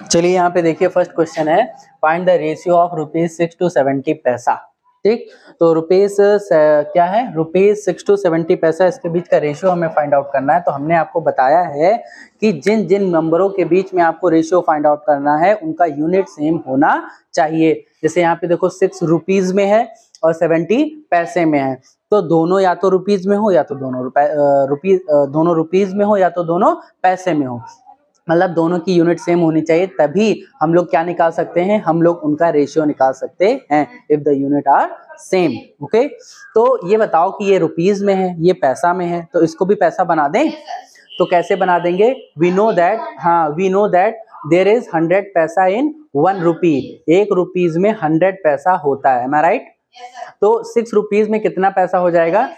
चलिए यहाँ पे देखिए फर्स्ट क्वेश्चन है find the ratio of ₹6 to 70 पैसा। ठीक, तो रुपीज क्या है, ₹6 to 70 पैसा, इसके बीच का रेशियो हमें फाइंड आउट करना है। तो हमने आपको बताया है कि जिन जिन नंबरों के बीच में आपको रेशियो फाइंड आउट करना है उनका यूनिट सेम होना चाहिए। जैसे यहाँ पे देखो 6 रुपीज में है और 70 पैसे में है, तो दोनों या तो रुपीज में हो या तो दोनों रुपीज में हो या तो दोनों पैसे में हो, मतलब दोनों की यूनिट सेम होनी चाहिए, तभी हम लोग क्या निकाल सकते हैं, हम लोग उनका रेशियो निकाल सकते हैं if the unit are same. Okay, तो ये बताओ कि ये रुपीज में है, ये पैसा में है, तो इसको भी पैसा बना दें। तो कैसे बना देंगे, we know that there is 100 paisa in 1 rupee. 1 rupees में 100 पैसा होता है, एम आई राइट? तो 6 रुपीज में कितना पैसा हो जाएगा,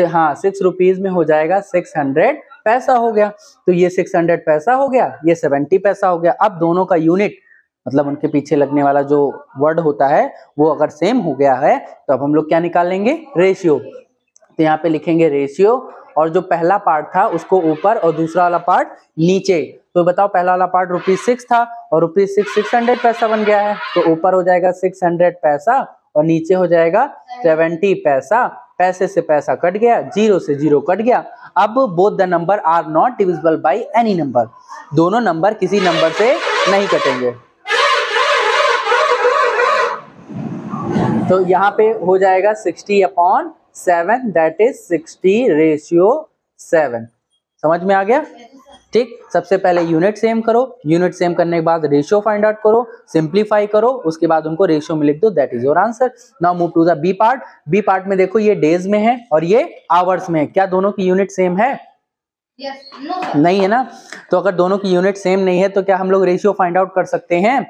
हाँ 6 रुपीज में हो जाएगा 600 पैसा हो गया। तो ये 600 पैसा हो गया, ये 70 पैसा हो गया। अब दोनों का यूनिट मतलब उनके पीछे लगने वाला जो वर्ड होता है वो अगर सेम हो गया है तो अब हम लोग क्या निकाल लेंगे, रेशियो। तो यहाँ पे लिखेंगे रेशियो, और जो पहला पार्ट था उसको ऊपर और दूसरा वाला पार्ट नीचे। तो बताओ पहला वाला पार्ट ₹6 था और ₹6 600 पैसा बन गया है, तो ऊपर हो जाएगा 600 पैसा और नीचे हो जाएगा 70 पैसा। पैसे से पैसा कट गया, 0 से 0 कट गया। अब both the number are not divisible by any number, दोनों नंबर किसी नंबर से नहीं कटेंगे। तो यहाँ पे हो जाएगा 60/7, दैट इज 60:7। समझ में आ गया? ठीक, सबसे पहले यूनिट सेम करो, यूनिट सेम करने के बाद रेशियो फाइंड आउट करो, सिंप्लीफाई करो, उसके बाद उनको रेशियो में लिख दो, that is your answer. Now move to the B part. B part में देखो ये डेज में है और ये आवर्स में है, क्या दोनों की यूनिट सेम है? नहीं है ना। तो अगर दोनों की यूनिट सेम नहीं है तो क्या हम लोग रेशियो फाइंड आउट कर सकते हैं?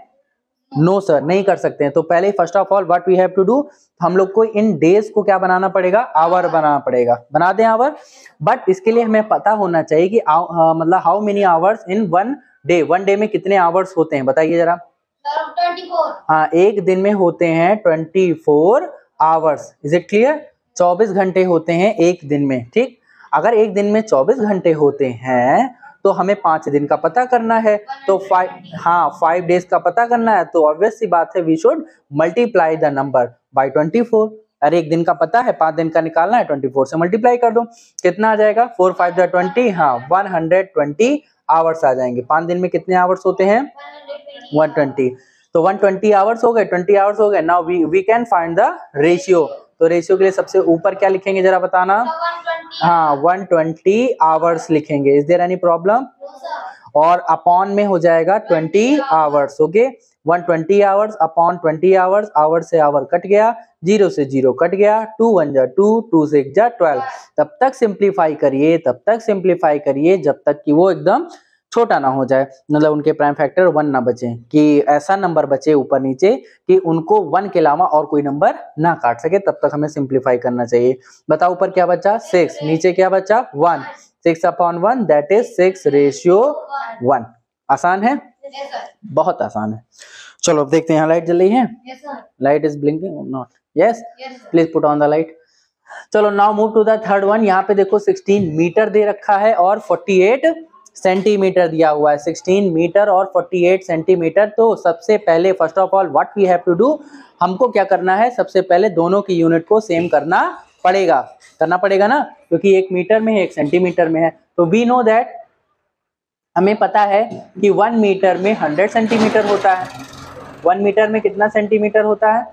नो सर, नहीं कर सकते हैं। तो पहले first of all what we have to do, हम लोग को इन डेज को क्या बनाना पड़ेगा, आवर बनाना पड़ेगा। बना दें आवर, बट इसके लिए हमें पता होना चाहिए कि मतलब how many hours in 1 day. 1 day में कितने आवर्स होते हैं बताइए जरा। 24। हाँ, एक दिन में होते हैं 24 आवर्स। Is it clear? 24 घंटे होते हैं एक दिन में। ठीक, अगर एक दिन में 24 घंटे होते हैं तो हमें 5 दिन का पता करना है, तो 5 डेज का पता करना है। तो ऑब्वियस सी बात है, we should multiply the number by 24। अरे एक दिन का पता है, 5 दिन का निकालना है, 24 से मल्टीप्लाई कर दो, कितना आ जाएगा, 4 5 20, हाँ 120 आवर्स आ जाएंगे। 5 दिन में कितने आवर्स होते हैं, 120। तो 120 आवर्स हो गए, 20 आवर्स हो गए। Now we can find the ratio. तो रेशियो के लिए सबसे ऊपर क्या लिखेंगे जरा बताना। हाँ 120 आवर्स लिखेंगे। Is there any problem? और अपॉन में हो जाएगा 20 hours. Okay, 120 hours upon 20 hours, hour से आवर कट गया, 0 से 0 कट गया, 2 1 जा 2, 2 6 जा 12। तब तक सिंप्लीफाई करिए, जब तक कि वो एकदम छोटा ना हो जाए, मतलब उनके प्राइम फैक्टर 1 ना बचे, कि ऐसा नंबर बचे ऊपर नीचे कि उनको 1 के अलावा और कोई नंबर ना काट सके। तब तक हमें सिंप्लीफाई करना चाहिए। बताओ ऊपर क्या बचा, 6, नीचे क्या बचा, 1। 6/1 दैट इज 6:1। आसान है? बहुत आसान है। चलो अब देखते हैं, यहाँ लाइट जल रही है, लाइट इज ब्लिंकिंग और not, yes please put on the light. चलो now move to the third one. यहाँ पे देखो 16 मीटर दे रखा है और 48 सेंटीमीटर दिया हुआ है। 16 मीटर और 48 सेंटीमीटर। तो सबसे पहले first of all what we have to do, हमको क्या करना है, सबसे पहले दोनों की यूनिट को सेम करना पड़ेगा ना, क्योंकि 1 मीटर में है 1 सेंटीमीटर में है। तो वी नो दैट, हमें पता है कि 1 मीटर में 100 सेंटीमीटर होता है। 1 मीटर में कितना सेंटीमीटर होता है,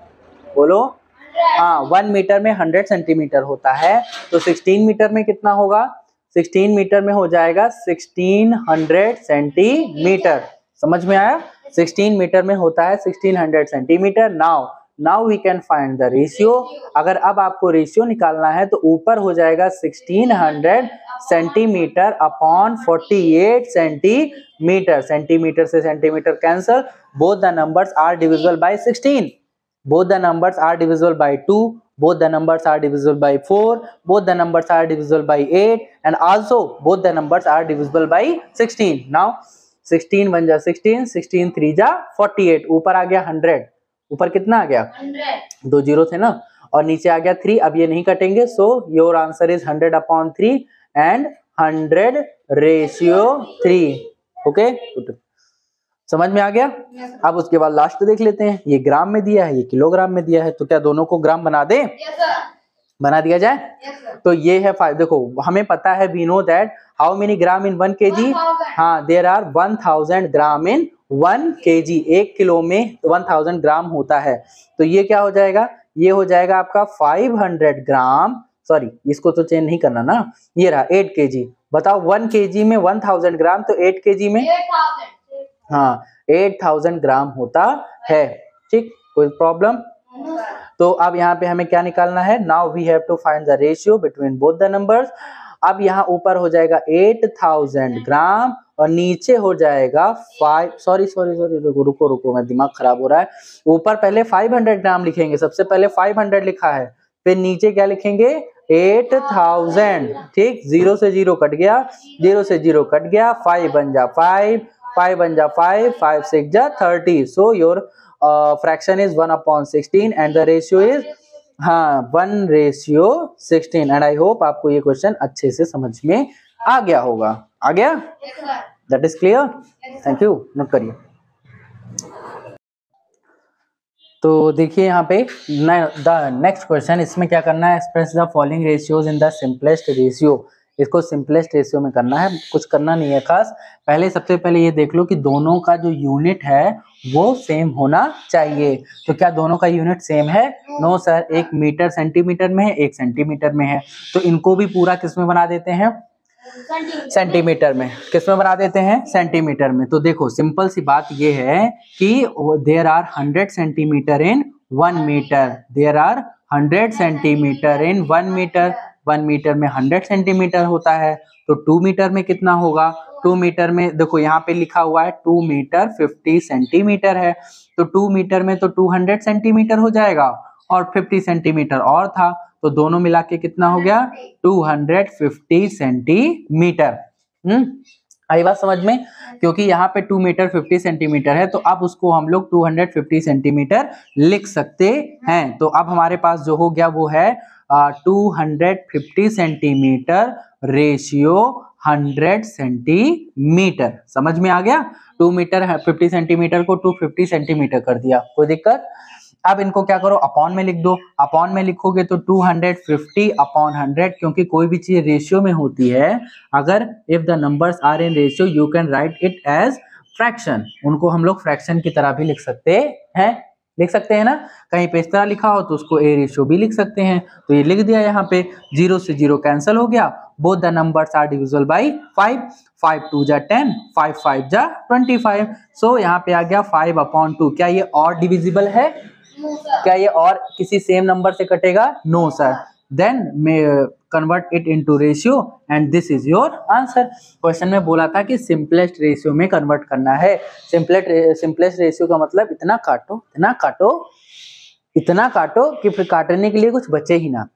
बोलो। हाँ 1 मीटर में 100 सेंटीमीटर होता है। तो 16 मीटर में कितना होगा, 16 मीटर में हो जाएगा 1600 सेंटीमीटर। समझ में आया? 16 मीटर में होता है 1600 centimetre. Now we can find the ratio. अगर अब आपको रेशियो निकालना है तो ऊपर हो जाएगा 1600 सेंटीमीटर अपॉन 48 सेंटीमीटर। सेंटीमीटर से centimetre cancel, both the numbers are divisible by 16, both the numbers are divisible by 2, both the numbers are divisible by 4, both the numbers are divisible by 8, and also both the numbers are divisible by 16. Now 16 1 जा 16, 16 3 जा 48, ऊपर आ गया 100, ऊपर कितना आ गया 100, 2 zero थे ना, और नीचे आ गया 3। अब ये नहीं कटेंगे, so your answer is 100/3 and 100 ratio 3। Okay, समझ में आ गया? अब उसके बाद लास्ट देख लेते हैं, ये ग्राम में दिया है, ये किलोग्राम में दिया है, तो क्या दोनों को ग्राम बना दें? बना दिया जाए? तो ये है देखो हमें पता है, we know that how many gram in 1 kg? हाँ, there are 1000 gram in 1 kg। 1 kilo में 1000 ग्राम होता है। तो ये क्या हो जाएगा? ये हो जाएगा आपका 500 ग्राम, सॉरी इसको तो चेंज नहीं करना ना, ये रहा 8 kg। बताओ 1 kg में 1000 ग्राम, तो 8 kg में 8000 ग्राम होता है। ठीक, कोई प्रॉब्लम? तो अब यहाँ पे हमें क्या निकालना है? Now we have to find the ratio between both the numbers. अब यहाँ ऊपर हो जाएगा 8000 ग्राम और नीचे हो जाएगा 5, सॉरी रुको, मैं दिमाग खराब हो रहा है। ऊपर पहले 500 ग्राम लिखेंगे, सबसे पहले 500 लिखा है, फिर नीचे क्या लिखेंगे? 8000। ठीक, 0 से 0 कट गया, 0 से 0 कट गया, 5 बन जा 5, 5 बन जा 5, 5 6 जा 30। So your fraction is 1/16 and the ratio is 1:16। and I hope आपको ये क्वेश्चन अच्छे से समझ में आ गया होगा। आ गया? That is clear? Thank you। Note करिए। तो देखिए यहाँ पे द नेक्स्ट क्वेश्चन, इसमें क्या करना है? Express the following ratios in the simplest ratio. इसको सिंपलेस्ट रेशियो में करना है, कुछ करना नहीं है खास। पहले सबसे पहले ये देख लो कि दोनों का जो यूनिट है वो सेम होना चाहिए। तो क्या दोनों का यूनिट सेम है? नो सर, एक मीटर सेंटीमीटर में है, एक सेंटीमीटर में है। तो इनको भी पूरा किस में बना देते हैं? सेंटीमीटर में। किस में बना देते हैं? सेंटीमीटर में। तो देखो सिंपल सी बात ये है कि there are 100 centimetre in 1 metre. There are 100 centimetre in 1 metre. 1 metre में 100 सेंटीमीटर होता है, तो 2 मीटर में कितना होगा? 2 मीटर में देखो यहाँ पे लिखा हुआ है 2 मीटर 50 सेंटीमीटर है, तो 2 मीटर में तो 200 सेंटीमीटर हो जाएगा और 50 सेंटीमीटर और था, तो दोनों मिला के कितना हो गया? 250 सेंटीमीटर। आई बात समझ में? क्योंकि यहाँ पे 2 मीटर 50 सेंटीमीटर है, तो अब उसको हम लोग 250 सेंटीमीटर लिख सकते हैं। तो अब हमारे पास जो हो गया वो है 250 सेंटीमीटर रेशियो 100 सेंटीमीटर। समझ में आ गया? 2 मीटर 50 सेंटीमीटर को 250 सेंटीमीटर कर दिया, कोई दिक्कत? अब इनको क्या करो? अपॉन में लिख दो। अपॉन में लिखोगे तो 250 अपॉन 100, क्योंकि कोई भी चीज रेशियो में होती है, अगर if the numbers are in ratio you can write it as fraction. उनको हम लोग फ्रैक्शन की तरह भी लिख सकते हैं, लिख सकते हैं ना। कहीं पे इस तरह लिखा हो तो उसको ए रेशियो भी लिख सकते हैं। तो ये लिख दिया यहाँ पे, 0 से 0 कैंसिल हो गया, both the numbers are divisible by 5, 5 2 जा 10, 5 5 जा 25। सो यहाँ पे आ गया 5/2। क्या ये और डिविजिबल है? क्या ये और किसी सेम नंबर से कटेगा? No sir. Then convert it into ratio and this is your answer. Question में बोला था कि सिंपलेस्ट रेशियो में कन्वर्ट करना है। सिंपलेस्ट रेशियो का मतलब इतना काटो, इतना काटो, इतना काटो कि फिर काटने के लिए कुछ बचे ही ना।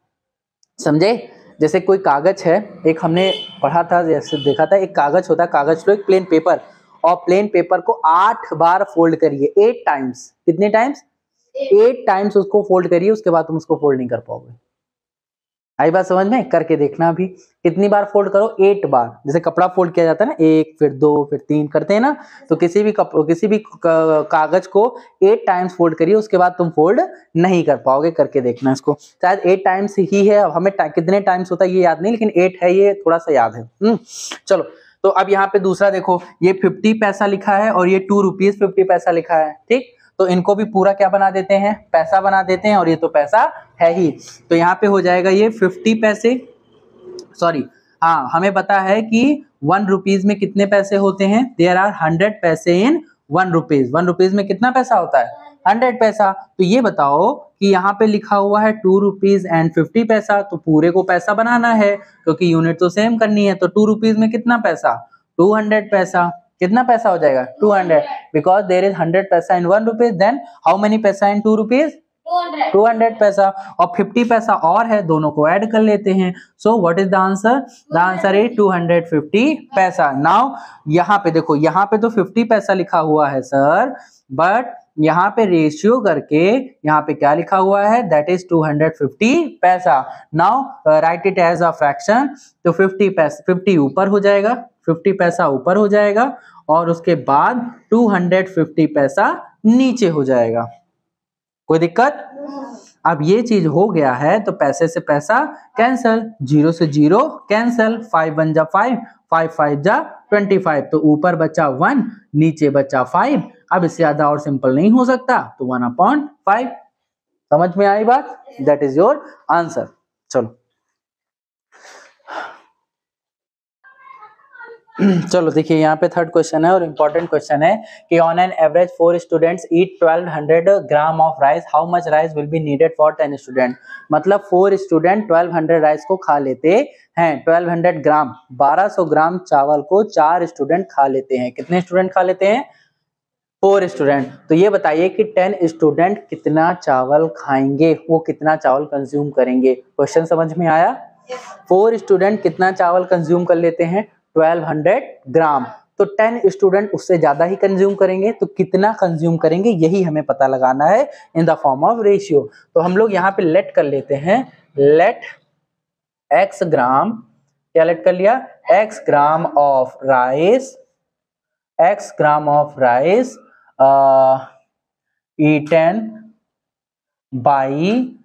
समझे? जैसे कोई कागज है, एक हमने पढ़ा था, जैसे देखा था, एक कागज होता है, कागज लो एक प्लेन पेपर, और प्लेन पेपर को 8 बार फोल्ड करिए, 8 टाइम्स। कितने टाइम्स? 8 टाइम्स उसको फोल्ड करिए, उसके बाद तुम उसको फोल्ड नहीं कर पाओगे। आई बात समझ में? करके देखना अभी। कितनी बार फोल्ड करो? 8 बार। जैसे कपड़ा फोल्ड किया जाता है ना, 1 फिर 2 फिर 3 करते हैं ना, तो किसी भी कागज को 8 टाइम्स फोल्ड करिए, उसके बाद तुम फोल्ड नहीं कर पाओगे। करके देखना इसको। शायद 8 टाइम्स ही है, हमें कितने टाइम्स होता है ये याद नहीं, लेकिन 8 है, ये थोड़ा सा याद है। चलो, तो अब यहाँ पे दूसरा देखो, ये 50 पैसा लिखा है और ये 2 रुपीज 50 पैसा लिखा है। ठीक, तो इनको भी पूरा क्या बना देते हैं? पैसा बना देते हैं, और ये तो पैसा है ही। तो यहाँ पे हो जाएगा ये 50 पैसे, सॉरी हाँ, हमें पता है कि 1 रुपीज में कितने पैसे होते हैं? देयर आर 100 पैसे इन 1 रुपीज। 1 रुपीज में कितना पैसा होता है? 100 पैसा। तो ये बताओ कि यहाँ पे लिखा हुआ है 2 रुपीज एंड 50 पैसा, तो पूरे को पैसा बनाना है क्योंकि यूनिट तो सेम करनी है। तो 2 रुपीज में कितना पैसा? 200 पैसा। कितना पैसा हो जाएगा? 200, because there is 100 paisa in 1 rupees. Then how many पैसा इन 2 रुपीज? 200 पैसा। और 50 पैसा और है, दोनों को ऐड कर लेते हैं। So what is the answer? The answer is 250 paisa. Now यहाँ पे देखो, यहाँ पे तो 50 पैसा लिखा हुआ है सर, बट यहाँ पे रेशियो करके यहाँ पे क्या लिखा हुआ है? That is 250 paisa. Now write it as a fraction. तो 50 ऊपर हो जाएगा, 50 पैसा ऊपर हो जाएगा, और उसके बाद 250 पैसा नीचे हो जाएगा। कोई दिक्कत? अब ये चीज हो गया है तो पैसे से पैसा कैंसल, 0 से 0 कैंसल, 5 1 जा 5, 5 5 जा 25, तो ऊपर बचा 1, नीचे बचा 5। अब इससे ज्यादा और सिंपल नहीं हो सकता, तो 1/5। समझ में आई बात? That is your answer. चलो चलो देखिए यहाँ पे थर्ड क्वेश्चन है और इम्पोर्टेंट क्वेश्चन है कि on an average 4 students eat 1200 gram of rice, how much rice will be needed for 10 student. मतलब 4 स्टूडेंट 1200 राइस को खा लेते हैं, 1200 ग्राम 1200 ग्राम चावल को 4 स्टूडेंट खा लेते हैं। कितने स्टूडेंट खा लेते हैं? 4 स्टूडेंट। तो ये बताइए कि 10 स्टूडेंट कितना चावल खाएंगे, वो कितना चावल कंज्यूम करेंगे। क्वेश्चन समझ में आया? 4 स्टूडेंट कितना चावल कंज्यूम कर लेते हैं? 1200 ग्राम। तो 10 स्टूडेंट उससे ज्यादा ही कंज्यूम करेंगे, तो कितना कंज्यूम करेंगे यही हमें पता लगाना है in the form of ratio. तो हम लोग यहाँ पे लेट कर लेते हैं, लेट x ग्राम, क्या लेट कर लिया? x gram of rice, x gram of rice eaten by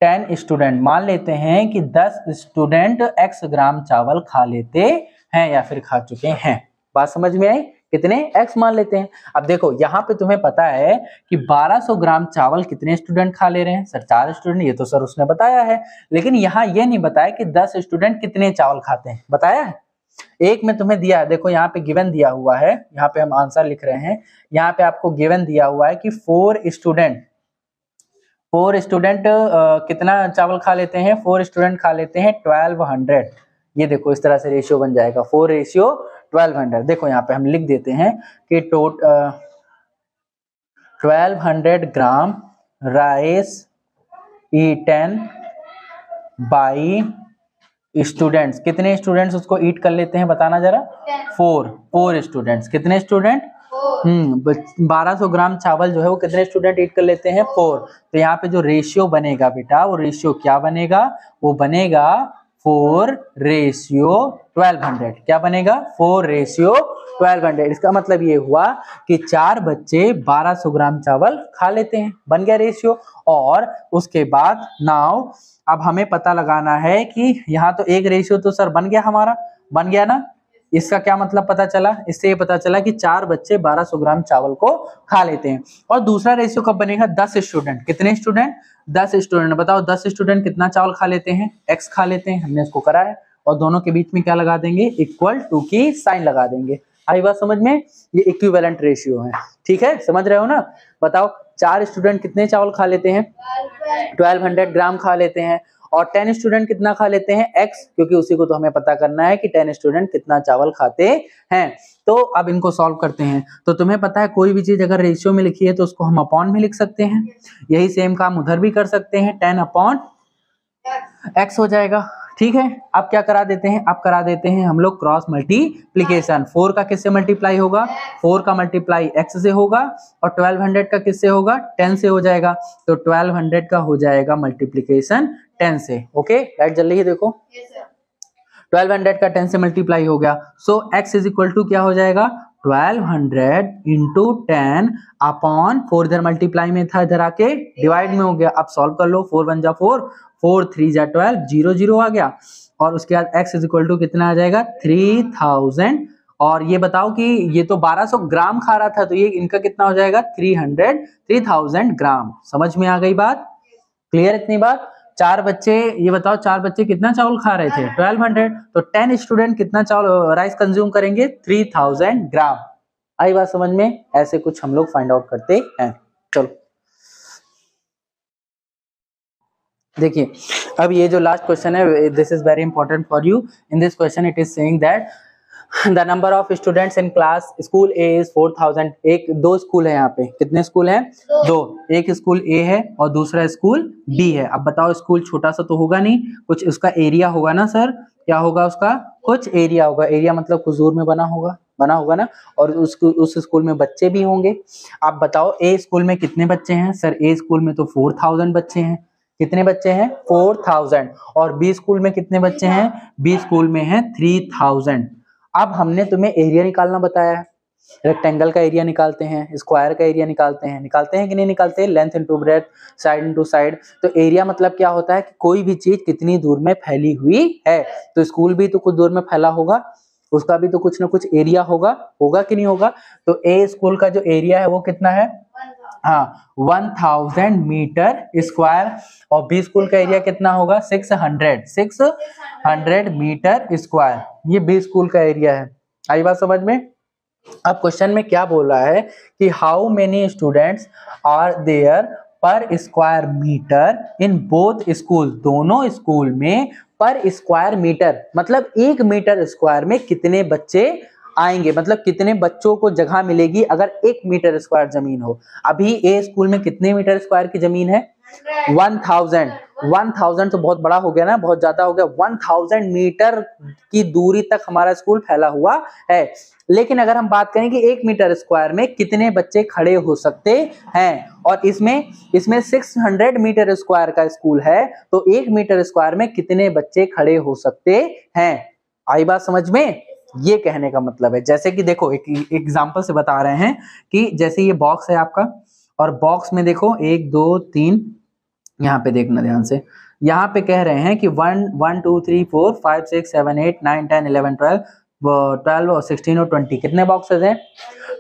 10 student. मान लेते हैं कि 10 स्टूडेंट x ग्राम चावल खा लेते हैं या फिर खा चुके हैं। बात समझ में आई? कितने? x मान लेते हैं। अब देखो यहाँ पे तुम्हें पता है कि 1200 ग्राम चावल कितने स्टूडेंट खा ले रहे हैं? Sir 4 student. ये तो सर उसने बताया है, लेकिन यहाँ ये नहीं बताया कि 10 स्टूडेंट कितने चावल खाते हैं। बताया है? एक में तुम्हें दिया है, देखो यहाँ पे गिवन दिया हुआ है, यहाँ पे हम आंसर लिख रहे हैं। यहाँ पे आपको गिवन दिया हुआ है कि 4 स्टूडेंट कितना चावल खा लेते हैं? 4 स्टूडेंट खा लेते हैं 1200। ये देखो इस तरह से रेशियो बन जाएगा 4:1200। देखो यहाँ पे हम लिख देते हैं कि 1200 ग्राम राइस ईटन बाई स्टूडेंट्स। कितने स्टूडेंट्स उसको ईट कर लेते हैं बताना जरा? 4 स्टूडेंट्स। कितने स्टूडेंट? 1200 ग्राम चावल जो है वो कितने स्टूडेंट ईट कर लेते हैं? 4। तो यहाँ पे जो रेशियो बनेगा बेटा, वो रेशियो क्या बनेगा? वो बनेगा 4:1200। क्या बनेगा? 4:1200। इसका मतलब ये हुआ कि 4 बच्चे 1200 ग्राम चावल खा लेते हैं। बन गया रेशियो। और उसके बाद नाउ अब हमें पता लगाना है कि यहाँ तो एक रेशियो तो सर बन गया, हमारा बन गया ना। इसका क्या मतलब पता चला? इससे ये पता चला कि 4 बच्चे 1200 ग्राम चावल को खा लेते हैं। और दूसरा रेशियो कब बनेगा? 10 स्टूडेंट। कितने स्टूडेंट? 10 स्टूडेंट। बताओ 10 स्टूडेंट कितना चावल खा लेते हैं? x खा लेते हैं। हमने इसको करा है, और दोनों के बीच में क्या लगा देंगे? इक्वल टू की साइन लगा देंगे। आई बात समझ में? ये इक्विवेलेंट रेशियो है। ठीक है, समझ रहे हो ना? बताओ 4 स्टूडेंट कितने चावल खा लेते हैं? 1200 ग्राम खा लेते हैं। और 10 स्टूडेंट कितना खा लेते हैं? x, क्योंकि उसी को तो हमें पता करना है कि 10 स्टूडेंट कितना चावल खाते हैं। तो अब इनको सॉल्व करते हैं। तो तुम्हें पता है कोई भी चीज अगर रेशियो में लिखी है तो उसको हम अपॉन में लिख सकते हैं। यही सेम काम उधर भी कर सकते हैं, 10/x हो जाएगा। ठीक है, अब क्या करा देते हैं? अब करा देते हैं हम लोग क्रॉस मल्टीप्लीकेशन। 4 का किससे मल्टीप्लाई होगा? 4 का मल्टीप्लाई x से होगा, और 1200 का किससे होगा? 10 से हो जाएगा। तो 1200 का हो जाएगा मल्टीप्लीकेशन 10 से। ओके, लाइट जल रही है देखो। 1200 का 10 से मल्टीप्लाई हो गया। सो x इज इक्वल टू क्या हो जाएगा? 1200 इंटू 10 अपॉन 4 इधर मल्टीप्लाई में था, इधर आके डिवाइड में हो गया। अब सॉल्व कर लो। 4 1 जा 4, 4 3 जा 12, 0 0 आ गया। और उसके बाद x इज इक्वल टू कितना आ जाएगा? 3000। और ये बताओ कि ये तो 1200 ग्राम खा रहा था, तो ये इनका कितना हो जाएगा? 3000 ग्राम। समझ में आ गई बात? क्लियर इतनी बात? 4 बच्चे, ये बताओ 4 बच्चे कितना चावल खा रहे थे? 1200। तो 10 स्टूडेंट कितना चावल राइस कंज्यूम करेंगे? 3000 ग्राम। आई बात समझ में? ऐसे कुछ हम लोग फाइंड आउट करते हैं। चलो देखिए, अब ये जो लास्ट क्वेश्चन है, this is very important for you. In this question it is saying that the number of students in class school A is 4000। एक 2 स्कूल है यहाँ पे। कितने स्कूल हैं? 2। एक स्कूल ए है और दूसरा स्कूल बी है। अब बताओ, स्कूल छोटा सा तो होगा नहीं, कुछ उसका एरिया होगा ना सर? क्या होगा उसका? कुछ एरिया होगा। एरिया मतलब कुछ दूर में बना होगा ना। और उस स्कूल में बच्चे भी होंगे। आप बताओ ए स्कूल में कितने बच्चे हैं? सर ए स्कूल में तो 4000 बच्चे हैं। कितने बच्चे हैं? 4000। और बी स्कूल में कितने बच्चे हैं? बी स्कूल में है 3000। अब हमने तुम्हें एरिया निकालना बताया है, रेक्टेंगल का एरिया निकालते हैं, स्क्वायर का एरिया निकालते हैं कि नहीं निकालते हैं? Length into breadth, side into side. तो एरिया मतलब क्या होता है कि कोई भी चीज कितनी दूर में फैली हुई है। तो स्कूल भी तो कुछ दूर में फैला होगा, उसका भी तो कुछ ना कुछ एरिया होगा कि नहीं होगा? तो ए स्कूल का जो एरिया है वो कितना है? हाँ 1000 मीटर स्क्वायर। और बी स्कूल का एरिया कितना होगा? 600 मीटर स्क्वायर। ये बी स्कूल का एरिया है। आई बात समझ में? अब क्वेश्चन में क्या बोल रहा है कि how many students are there per square meter in both school. दोनों स्कूल में पर स्क्वायर मीटर मतलब 1 मीटर स्क्वायर में कितने बच्चे आएंगे, मतलब कितने बच्चों को जगह मिलेगी अगर 1 मीटर स्क्वायर जमीन हो। अभी ए स्कूल में कितने मीटर स्क्वायर की जमीन है? 1000 तो बहुत बड़ा हो गया ना, बहुत ज्यादा हो गया। 1000 मीटर की दूरी तक हमारा स्कूल फैला हुआ है। लेकिन अगर हम बात करें कि 1 मीटर स्क्वायर में कितने बच्चे खड़े हो सकते हैं, और इसमें 600 मीटर स्क्वायर का स्कूल है, तो 1 मीटर स्क्वायर में कितने बच्चे खड़े हो सकते हैं। आई बात समझ में? ये कहने का मतलब है, जैसे कि देखो एक एग्जांपल से बता रहे हैं कि जैसे ये बॉक्स है आपका, और बॉक्स में देखो 1 2 3, यहाँ पे देखना ध्यान से। यहाँ पे कह रहे हैं कि 1 2 3 4 5 6 7 8 9 10 11 12 और 16 और 20 कितने बॉक्सेस हैं?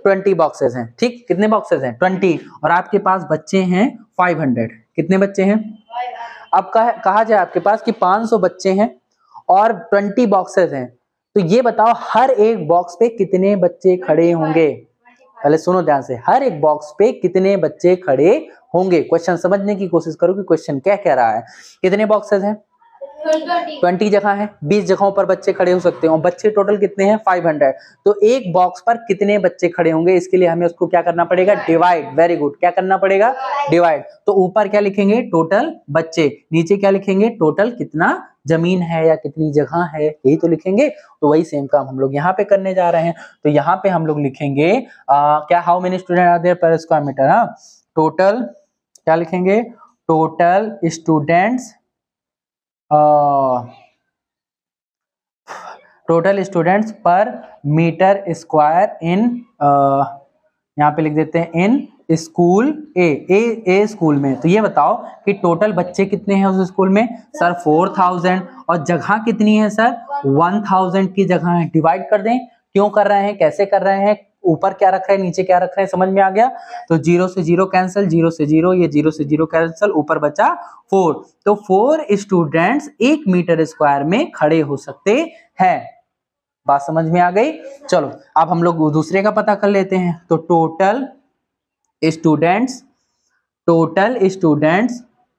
20 बॉक्सेस हैं। ठीक, कितने बॉक्सेस हैं? 20। और आपके पास बच्चे हैं 500। कितने बच्चे हैं? अब कहा जाए आपके पास कि 500 बच्चे हैं और 20 बॉक्सेस हैं, तो ये बताओ हर एक बॉक्स पे कितने बच्चे खड़े होंगे। पहले सुनो ध्यान से, हर एक बॉक्स पे कितने बच्चे खड़े होंगे। क्वेश्चन समझने की कोशिश करो कि क्वेश्चन क्या कह रहा है। कितने बॉक्सेस हैं? 20 जगह है, 20 जगहों पर बच्चे खड़े हो सकते हैं, और बच्चे टोटल कितने हैं? 500। तो एक बॉक्स पर कितने बच्चे खड़े होंगे, इसके लिए हमें उसको क्या करना पड़ेगा? डिवाइड। वेरी गुड, क्या करना पड़ेगा? डिवाइड। तो ऊपर क्या लिखेंगे? टोटल बच्चे। नीचे क्या लिखेंगे? टोटल कितना जमीन है या कितनी जगह है, यही तो लिखेंगे। तो वही सेम काम हम लोग यहाँ पे करने जा रहे हैं। तो यहाँ पे हम लोग लिखेंगे क्या, how many student are there per square metre. हाँ, टोटल क्या लिखेंगे? Total students, total students per metre square in, यहाँ पे लिख देते हैं इन स्कूल ए स्कूल में। तो ये बताओ कि टोटल बच्चे कितने हैं उस स्कूल में? सर 4000। और जगह कितनी है सर? 1000 की जगह है। डिवाइड कर दें। क्यों कर रहे हैं, कैसे कर रहे हैं, ऊपर क्या रखा है नीचे क्या रखा है, समझ में आ गया? तो 0 से 0 कैंसिल, 0 से 0, ये 0 से 0 कैंसिल, ऊपर बचा 4। तो 4 स्टूडेंट्स 1 मीटर स्क्वायर में खड़े हो सकते हैं। बात समझ में आ गई? चलो अब हम लोग दूसरे का पता कर लेते हैं। तो total students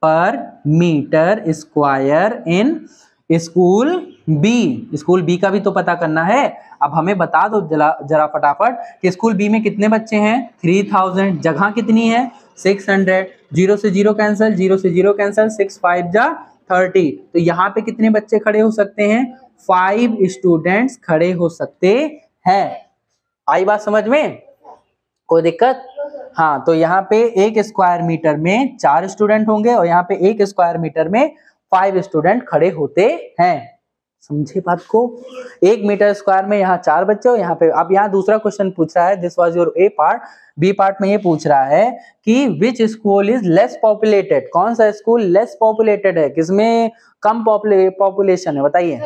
per metre square in school B का भी तो पता करना है। अब हमें बता दो जरा फटाफट कि स्कूल बी में कितने बच्चे हैं? 3000। जगह कितनी है? 600। 0 से 0 कैंसिल, 0 से 0 कैंसिल, 6 5 जा 30। तो यहाँ पे कितने बच्चे खड़े हो सकते हैं? 5 स्टूडेंट्स खड़े हो सकते हैं। आई बात समझ में? कोई दिक्कत? हाँ, तो यहाँ पे 1 स्क्वायर मीटर में 4 स्टूडेंट होंगे, और यहाँ पे 1 स्क्वायर मीटर में 5 स्टूडेंट खड़े होते हैं। समझे बात को? 1 मीटर स्क्वायर में यहाँ 4 बच्चे, और यहाँ पे अब यहाँ दूसरा क्वेश्चन पूछ रहा है, this was your A part. B part में ये पूछ रहा है कि which school is less populated. कौन सा स्कूल लेस पॉपुलेटेड है, किसमें कम पॉपुलेशन है, बताइए।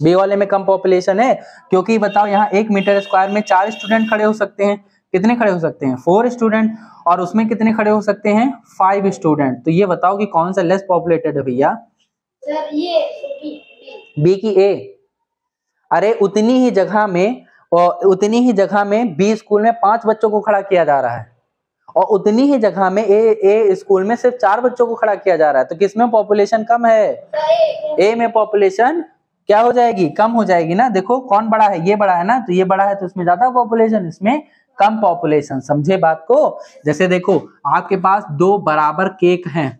बी वाले में कम पॉपुलेशन है, क्योंकि बताओ यहाँ 1 मीटर स्क्वायर में 4 स्टूडेंट खड़े हो सकते हैं। कितने खड़े हो सकते हैं? 4 स्टूडेंट। और उसमें कितने खड़े हो सकते हैं? 5 स्टूडेंट। तो ये बताओ कि कौन सा लेस पॉपुलेटेड है भैया? सर ये बी की ए। अरे उतनी ही जगह में बी स्कूल में 5 बच्चों को खड़ा किया जा रहा है, और उतनी ही जगह में ए स्कूल में सिर्फ 4 बच्चों को खड़ा किया जा रहा है। तो किसमें पॉपुलेशन कम है? ए में पॉपुलेशन क्या हो जाएगी? कम हो जाएगी ना। देखो कौन बड़ा है? ये बड़ा है ना, तो ये बड़ा है तो इसमें ज्यादा पॉपुलेशन, इसमें कम पॉपुलेशन। समझे बात को? जैसे देखो आपके पास 2 बराबर केक हैं,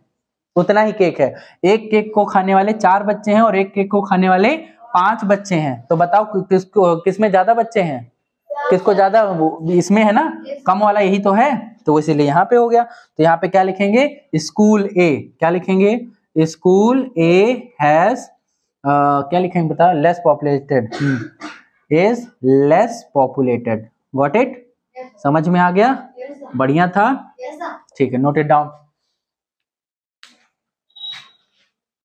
उतना ही केक है। एक केक को खाने वाले 4 बच्चे हैं और एक केक को खाने वाले 5 बच्चे हैं। तो बताओ किसमें ज्यादा बच्चे हैं? किसको ज्यादा? इसमें है ना, कम वाला यही तो है। तो इसीलिए यहाँ पे हो गया। तो यहाँ पे क्या लिखेंगे? स्कूल ए। क्या लिखेंगे? स्कूल ए हैज क्या लिखेंगे बताओ? Less populated, is less populated. Got it? समझ में आ गया? बढ़िया था? ठीक है, नोट इट डाउन।